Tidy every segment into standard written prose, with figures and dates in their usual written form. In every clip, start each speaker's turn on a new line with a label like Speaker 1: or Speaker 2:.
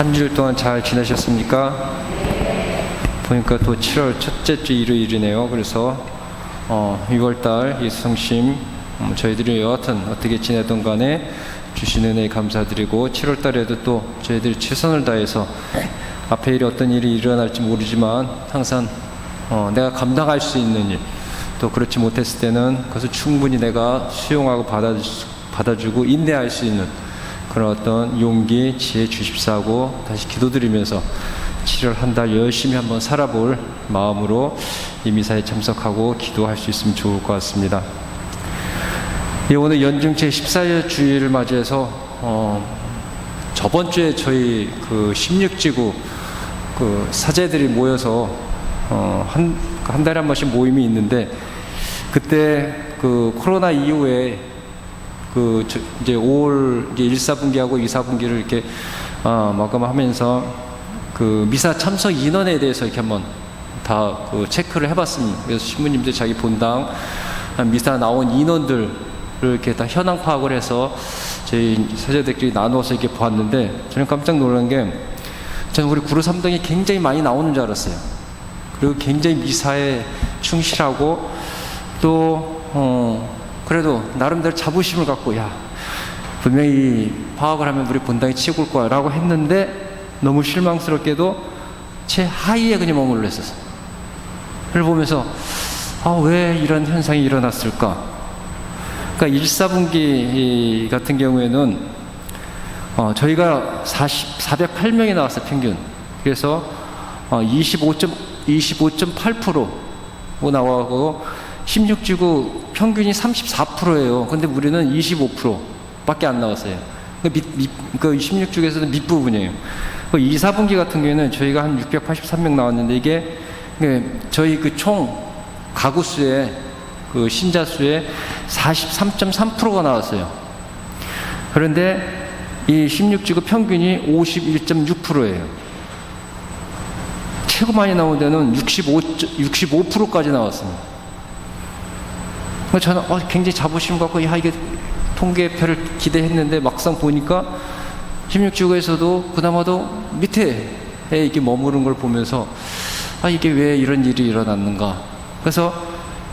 Speaker 1: 한 주일 동안 잘 지내셨습니까? 보니까 또 7월 첫째 주 일요일이네요. 그래서 6월달 예수성심 저희들이 여하튼 어떻게 지내던 간에 주신 은혜에 감사드리고, 7월달에도 또 저희들이 최선을 다해서 앞에 일이 어떤 일이 일어날지 모르지만 항상 내가 감당할 수 있는 일, 또 그렇지 못했을 때는 그것을 충분히 내가 수용하고 받아주고 인내할 수 있는 그런 어떤 용기, 지혜 주십사고 다시 기도드리면서 7월 한 달 열심히 한번 살아볼 마음으로 이 미사에 참석하고 기도할 수 있으면 좋을 것 같습니다. 오늘 연중 제14일 주일을 맞이해서 저번 주에 저희 그 16지구 그 사제들이 모여서 한 달에 한 번씩 모임이 있는데, 그때 그 코로나 이후에 이제 5월 1사분기하고 2사분기를 이렇게 마감하면서 그 미사 참석 인원에 대해서 이렇게 한번 다 그 체크를 해봤습니다. 그래서 신부님들 자기 본당 미사 나온 인원들을 이렇게 다 현황 파악을 해서 저희 사제들끼리 나누어서 이렇게 보았는데, 저는 깜짝 놀란 게, 저는 우리 구로 3동이 굉장히 많이 나오는 줄 알았어요. 그리고 굉장히 미사에 충실하고 또 그래도 나름대로 자부심을 갖고, 야, 분명히 파악을 하면 우리 본당이 치고 올 거야 라고 했는데, 너무 실망스럽게도 최하위에 그냥 머물러 있었어요. 그걸 보면서 왜 이런 현상이 일어났을까? 그러니까 1사분기 같은 경우에는 저희가 408명이 나왔어요, 평균. 그래서 25.8% 나와고 16지구 평균이 34%예요. 근데 우리는 25%밖에 안 나왔어요. 그 16지구에서는 밑부분이에요. 그 2사분기 같은 경우에는 저희가 한 683명 나왔는데, 이게 저희 그 총 가구 수의 그 신자 수의 43.3%가 나왔어요. 그런데 이 16지구 평균이 51.6%예요. 최고 많이 나온 데는 65%까지 나왔습니다. 저는 굉장히 자부심 갖고, 이게 통계표를 기대했는데, 막상 보니까 16지구에서도 그나마도 밑에 이렇게 머무른 걸 보면서 이게 왜 이런 일이 일어났는가. 그래서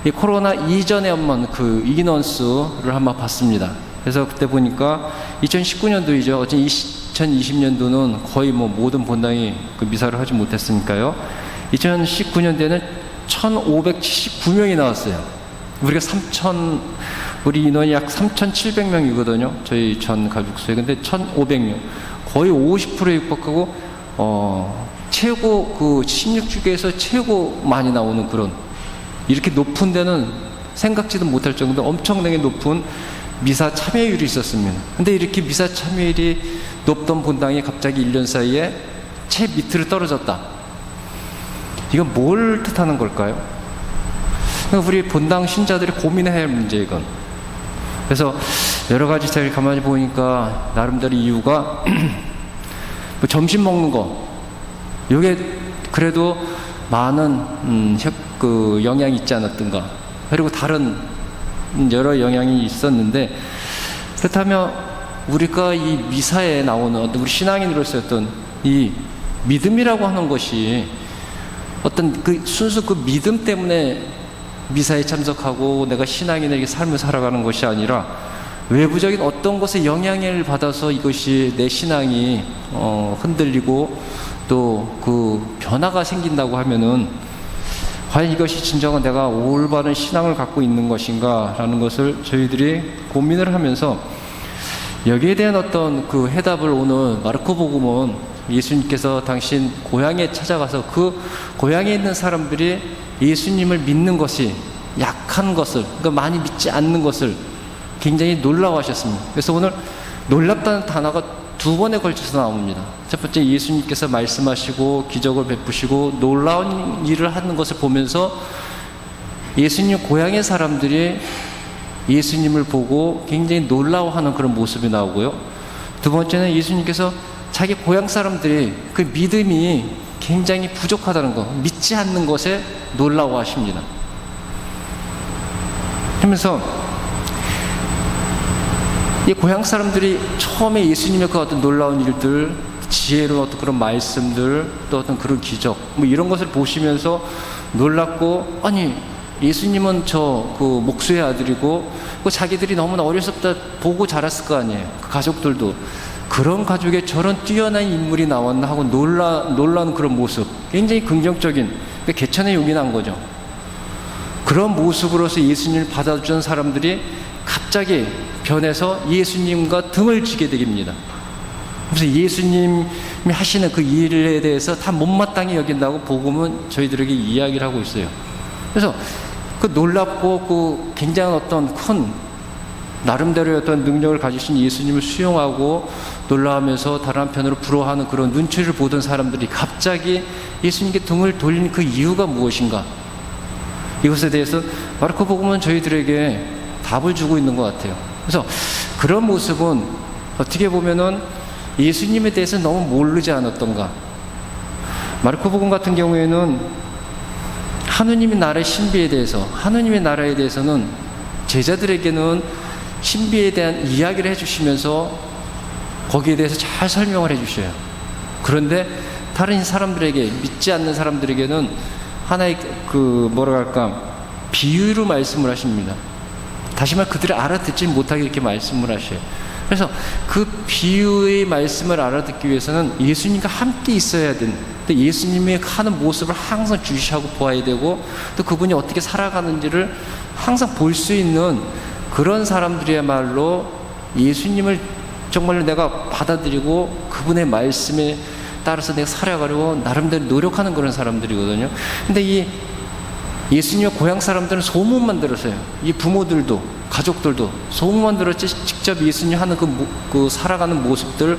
Speaker 1: 이 코로나 이전에 한번 그 인원수를 한번 봤습니다. 그래서 그때 보니까 2019년도이죠. 어제 2020년도는 거의 모든 본당이 그 미사를 하지 못했으니까요. 2019년도에는 1,579명이 나왔어요. 우리가 우리 인원이 약 3,700명이거든요. 저희 전 가족수에. 근데 1,500명. 거의 50%에 육박하고, 최고, 그 16주기에서 최고 많이 나오는 그런, 이렇게 높은 데는 생각지도 못할 정도로 엄청나게 높은 미사 참여율이 있었습니다. 근데 이렇게 미사 참여율이 높던 본당이 갑자기 1년 사이에 최 밑으로 떨어졌다. 이건 뭘 뜻하는 걸까요? 우리 본당 신자들이 고민해야 할 문제, 이건. 그래서 여러 가지 제가 가만히 보니까 나름대로 이유가 점심 먹는 거, 이게 그래도 많은 그 영향이 있지 않았던가. 그리고 다른 여러 영향이 있었는데, 그렇다면 우리가 이 미사에 나오는 우리 신앙인으로서 어떤 이 믿음이라고 하는 것이 어떤 그 순수 그 믿음 때문에 미사에 참석하고 내가 신앙인에게 삶을 살아가는 것이 아니라, 외부적인 어떤 것에 영향을 받아서 이것이 내 신앙이 흔들리고 또 그 변화가 생긴다고 하면은, 과연 이것이 진정한 내가 올바른 신앙을 갖고 있는 것인가 라는 것을 저희들이 고민을 하면서, 여기에 대한 어떤 그 해답을 오늘 마르코복음은 예수님께서 당신 고향에 찾아가서 그 고향에 있는 사람들이 예수님을 믿는 것이 약한 것을, 그러니까 많이 믿지 않는 것을 굉장히 놀라워하셨습니다. 그래서 오늘 놀랍다는 단어가 2번에 걸쳐서 나옵니다. 첫 번째, 예수님께서 말씀하시고 기적을 베푸시고 놀라운 일을 하는 것을 보면서 예수님 고향의 사람들이 예수님을 보고 굉장히 놀라워하는 그런 모습이 나오고요. 두 번째는 예수님께서 자기 고향 사람들이 그 믿음이 굉장히 부족하다는 것, 믿지 않는 것에 놀라워하십니다. 그러면서 이 고향 사람들이 처음에 예수님의 그 어떤 놀라운 일들, 지혜로운 어떤 그런 말씀들, 또 어떤 그런 기적, 뭐 이런 것을 보시면서 놀랍고, 아니 예수님은 저 그 목수의 아들이고, 그 자기들이 너무나 어렸을 때 보고 자랐을 거 아니에요. 그 가족들도 그런 가족에 저런 뛰어난 인물이 나왔나 하고 놀라는 그런 모습, 굉장히 긍정적인 개천에 용이 난 거죠. 그런 모습으로서 예수님을 받아주는 사람들이 갑자기 변해서 예수님과 등을 지게 됩니다. 그래서 예수님이 하시는 그 일에 대해서 다 못마땅히 여긴다고 복음은 저희들에게 이야기를 하고 있어요. 그래서 그 놀랍고 그 굉장한 어떤 큰 나름대로의 어떤 능력을 가지신 예수님을 수용하고 놀라하면서 다른 한편으로 부러워하는 그런 눈치를 보던 사람들이 갑자기 예수님께 등을 돌리는 그 이유가 무엇인가? 이것에 대해서 마르코복음은 저희들에게 답을 주고 있는 것 같아요. 그래서 그런 모습은 어떻게 보면은 예수님에 대해서 너무 모르지 않았던가. 마르코복음 같은 경우에는 하느님의 나라의 신비에 대해서, 하느님의 나라에 대해서는 제자들에게는 신비에 대한 이야기를 해주시면서 거기에 대해서 잘 설명을 해주셔요. 그런데 다른 사람들에게, 믿지 않는 사람들에게는 하나의 그 뭐라 할까, 비유로 말씀을 하십니다. 다시 말 그들이 알아듣지 못하게 이렇게 말씀을 하셔요. 그래서 그 비유의 말씀을 알아듣기 위해서는 예수님과 함께 있어야 되는, 또 예수님이 하는 모습을 항상 주시하고 보아야 되고, 또 그분이 어떻게 살아가는지를 항상 볼 수 있는 그런 사람들이야말로 예수님을 정말로 내가 받아들이고 그분의 말씀에 따라서 내가 살아가려고 나름대로 노력하는 그런 사람들이거든요. 근데 이 예수님의 고향 사람들은 소문만 들었어요. 이 부모들도 가족들도 소문만 들었지 직접 예수님 하는 그 살아가는 모습들,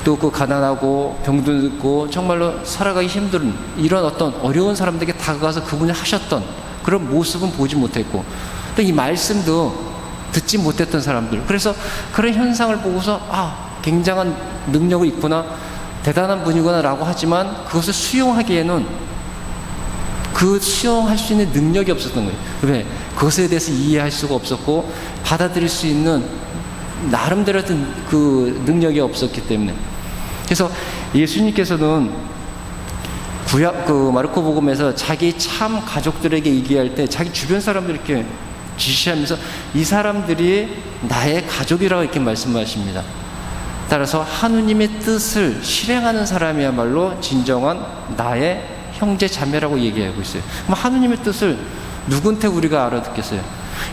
Speaker 1: 또 그 가난하고 병들고 정말로 살아가기 힘든 이런 어떤 어려운 사람들에게 다가가서 그분이 하셨던 그런 모습은 보지 못했고, 또 이 말씀도 듣지 못했던 사람들, 그래서 그런 현상을 보고서 굉장한 능력이 있구나, 대단한 분이구나 라고 하지만 그것을 수용하기에는 그 수용할 수 있는 능력이 없었던 거예요. 왜? 그것에 대해서 이해할 수가 없었고 받아들일 수 있는 나름대로 그 능력이 없었기 때문에. 그래서 예수님께서는 구약 그 마르코복음에서 자기 참 가족들에게 얘기할 때 자기 주변 사람들 이렇게 지시하면서 이 사람들이 나의 가족이라고 이렇게 말씀하십니다. 따라서 하느님의 뜻을 실행하는 사람이야말로 진정한 나의 형제 자매라고 얘기하고 있어요. 그럼 하느님의 뜻을 누구한테 우리가 알아듣겠어요?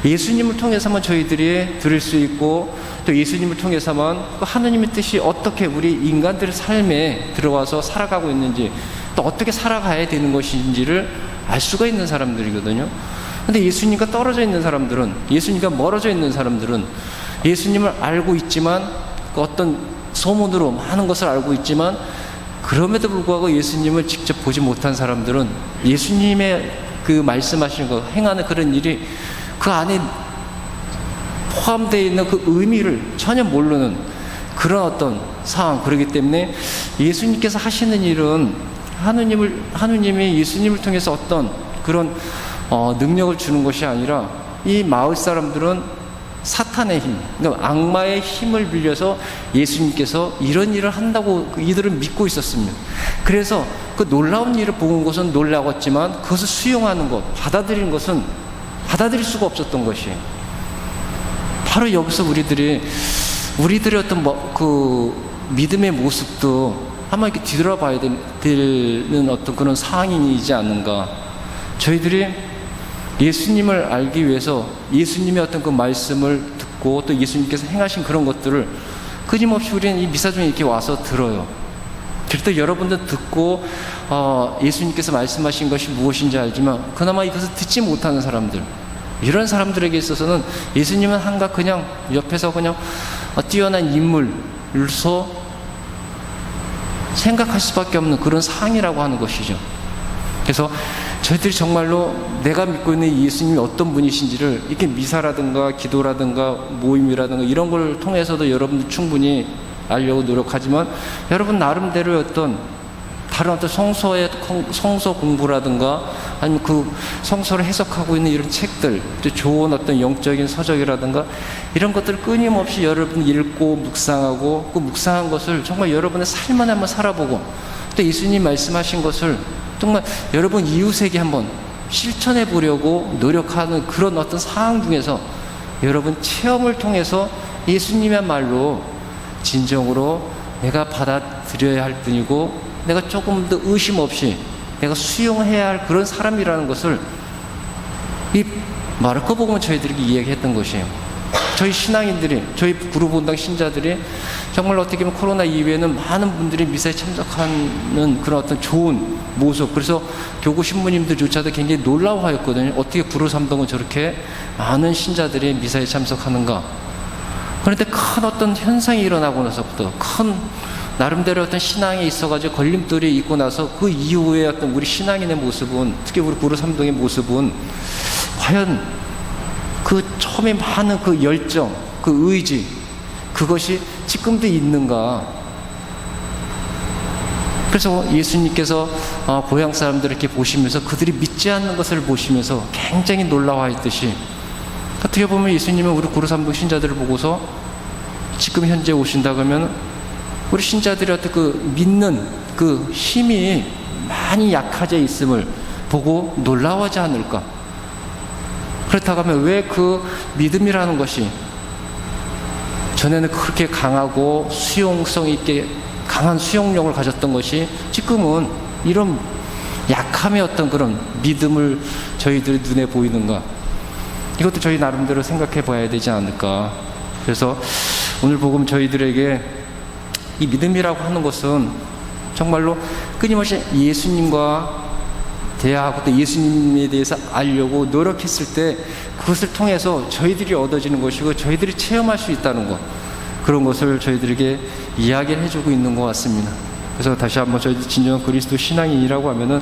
Speaker 1: 예수님을 통해서만 저희들이 들을 수 있고, 또 예수님을 통해서만 그 하느님의 뜻이 어떻게 우리 인간들의 삶에 들어와서 살아가고 있는지, 또 어떻게 살아가야 되는 것인지를 알 수가 있는 사람들이거든요. 근데 예수님과 떨어져 있는 사람들은, 예수님과 멀어져 있는 사람들은 예수님을 알고 있지만, 그 어떤 소문으로 많은 것을 알고 있지만, 그럼에도 불구하고 예수님을 직접 보지 못한 사람들은 예수님의 그 말씀하시는 거, 행하는 그런 일이 그 안에 포함되어 있는 그 의미를 전혀 모르는 그런 어떤 상황. 그렇기 때문에 예수님께서 하시는 일은 하느님이 예수님을 통해서 어떤 그런 능력을 주는 것이 아니라, 이 마을 사람들은 사탄의 힘, 그러니까 악마의 힘을 빌려서 예수님께서 이런 일을 한다고 이들은 믿고 있었습니다. 그래서 그 놀라운 일을 본 것은 놀라웠지만 그것을 수용하는 것, 받아들이는 것은 받아들일 수가 없었던 것이에요. 바로 여기서 우리들의 어떤 그 믿음의 모습도 한번 이렇게 뒤돌아봐야 되는 어떤 그런 상황이지 않는가. 저희들이 예수님을 알기 위해서 예수님의 어떤 그 말씀을 듣고 또 예수님께서 행하신 그런 것들을 끊임없이 우리는 이 미사 중에 이렇게 와서 들어요. 그럴 때 여러분들 듣고 예수님께서 말씀하신 것이 무엇인지 알지만 그나마 이것을 듣지 못하는 사람들, 이런 사람들에게 있어서는 예수님은 한가 그냥 옆에서 그냥 뛰어난 인물로서 생각할 수밖에 없는 그런 상이라고 하는 것이죠. 그래서 저희들이 정말로 내가 믿고 있는 예수님이 어떤 분이신지를 이렇게 미사라든가 기도라든가 모임이라든가 이런 걸 통해서도 여러분들 충분히 알려고 노력하지만, 여러분 나름대로의 어떤 다른 어떤 성서 공부라든가 아니면 그 성서를 해석하고 있는 이런 책들, 또 좋은 어떤 영적인 서적이라든가 이런 것들을 끊임없이 여러분 읽고 묵상하고 그 묵상한 것을 정말 여러분의 삶 안에 한번 살아보고 또 예수님 말씀하신 것을 정말 여러분 이웃에게 한번 실천해 보려고 노력하는 그런 어떤 상황 중에서 여러분 체험을 통해서 예수님의 말로 진정으로 내가 받아들여야 할 뿐이고 내가 조금 더 의심 없이 내가 수용해야 할 그런 사람이라는 것을 이 마르코 복음은 저희들에게 이야기했던 것이에요. 저희 신앙인들이, 저희 구루본당 신자들이 정말 어떻게 보면 코로나 이후에는 많은 분들이 미사에 참석하는 그런 어떤 좋은 모습, 그래서 교구 신부님들조차도 굉장히 놀라워하였거든요. 어떻게 구루삼동은 저렇게 많은 신자들이 미사에 참석하는가. 그런데 큰 어떤 현상이 일어나고 나서부터 큰 나름대로 어떤 신앙에 있어가지고 걸림돌이 있고 나서 그 이후에 어떤 우리 신앙인의 모습은, 특히 우리 구루삼동의 모습은 과연 그 처음에 많은 그 열정, 그 의지, 그것이 지금도 있는가. 그래서 예수님께서 고향 사람들을 이렇게 보시면서 그들이 믿지 않는 것을 보시면서 굉장히 놀라워했듯이, 어떻게 보면 예수님은 우리 구루삼동 신자들을 보고서 지금 현재 오신다 그러면 우리 신자들의 어떤 그 믿는 그 힘이 많이 약해져 있음을 보고 놀라워하지 않을까. 그렇다고 하면 왜 그 믿음이라는 것이 전에는 그렇게 강하고 수용성 있게 강한 수용력을 가졌던 것이 지금은 이런 약함의 어떤 그런 믿음을 저희들의 눈에 보이는가. 이것도 저희 나름대로 생각해 봐야 되지 않을까. 그래서 오늘 복음 저희들에게 이 믿음이라고 하는 것은 정말로 끊임없이 예수님과 대화하고 또 예수님에 대해서 알려고 노력했을 때 그것을 통해서 저희들이 얻어지는 것이고 저희들이 체험할 수 있다는 것, 그런 것을 저희들에게 이야기를 해주고 있는 것 같습니다. 그래서 다시 한번 저희들 진정한 그리스도 신앙인이라고 하면은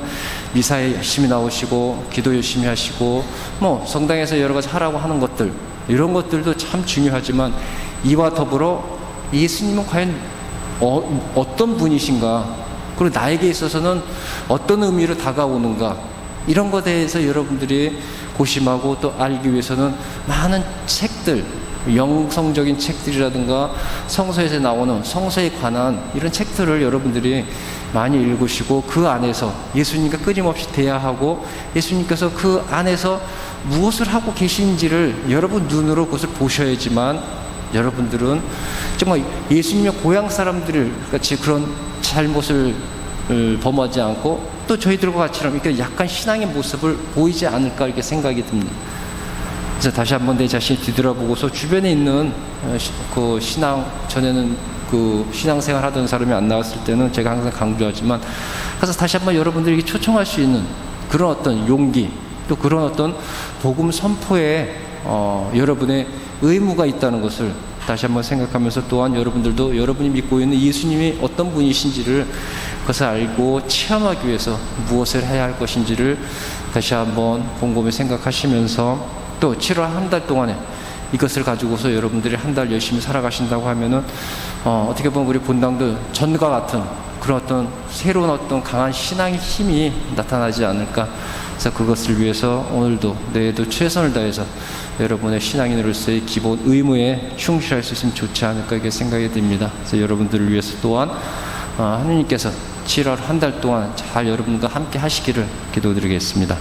Speaker 1: 미사에 열심히 나오시고 기도 열심히 하시고 뭐 성당에서 여러 가지 하라고 하는 것들, 이런 것들도 참 중요하지만 이와 더불어 예수님은 과연 어떤 분이신가, 그리고 나에게 있어서는 어떤 의미로 다가오는가, 이런 것에 대해서 여러분들이 고심하고 또 알기 위해서는 많은 책들, 영성적인 책들이라든가 성서에서 나오는 성서에 관한 이런 책들을 여러분들이 많이 읽으시고 그 안에서 예수님과 끊임없이 대화하고 예수님께서 그 안에서 무엇을 하고 계신지를 여러분 눈으로 그것을 보셔야지만 여러분들은 정말 예수님의 고향 사람들 같이 그런 잘못을 범하지 않고 또 저희들과 같이처럼 이렇게 약간 신앙의 모습을 보이지 않을까 이렇게 생각이 듭니다. 그래서 다시 한번 내 자신을 뒤돌아보고서 주변에 있는 그 신앙, 전에는 그 신앙생활 하던 사람이 안 나왔을 때는 제가 항상 강조하지만, 그래서 다시 한번 여러분들에게 초청할 수 있는 그런 어떤 용기, 또 그런 어떤 복음 선포에 여러분의 의무가 있다는 것을 다시 한번 생각하면서, 또한 여러분들도 여러분이 믿고 있는 예수님이 어떤 분이신지를 그것을 알고 체험하기 위해서 무엇을 해야 할 것인지를 다시 한번 곰곰이 생각하시면서, 또 7월 한 달 동안에 이것을 가지고서 여러분들이 한 달 열심히 살아가신다고 하면은 어떻게 보면 우리 본당도 전과 같은 그런 어떤 새로운 어떤 강한 신앙의 힘이 나타나지 않을까. 그래서 그것을 위해서 오늘도 내일도 최선을 다해서 여러분의 신앙인으로서의 기본 의무에 충실할 수 있으면 좋지 않을까 이렇게 생각이 듭니다. 그래서 여러분들을 위해서 또한 하느님께서 7월 한 달 동안 잘 여러분과 함께 하시기를 기도드리겠습니다.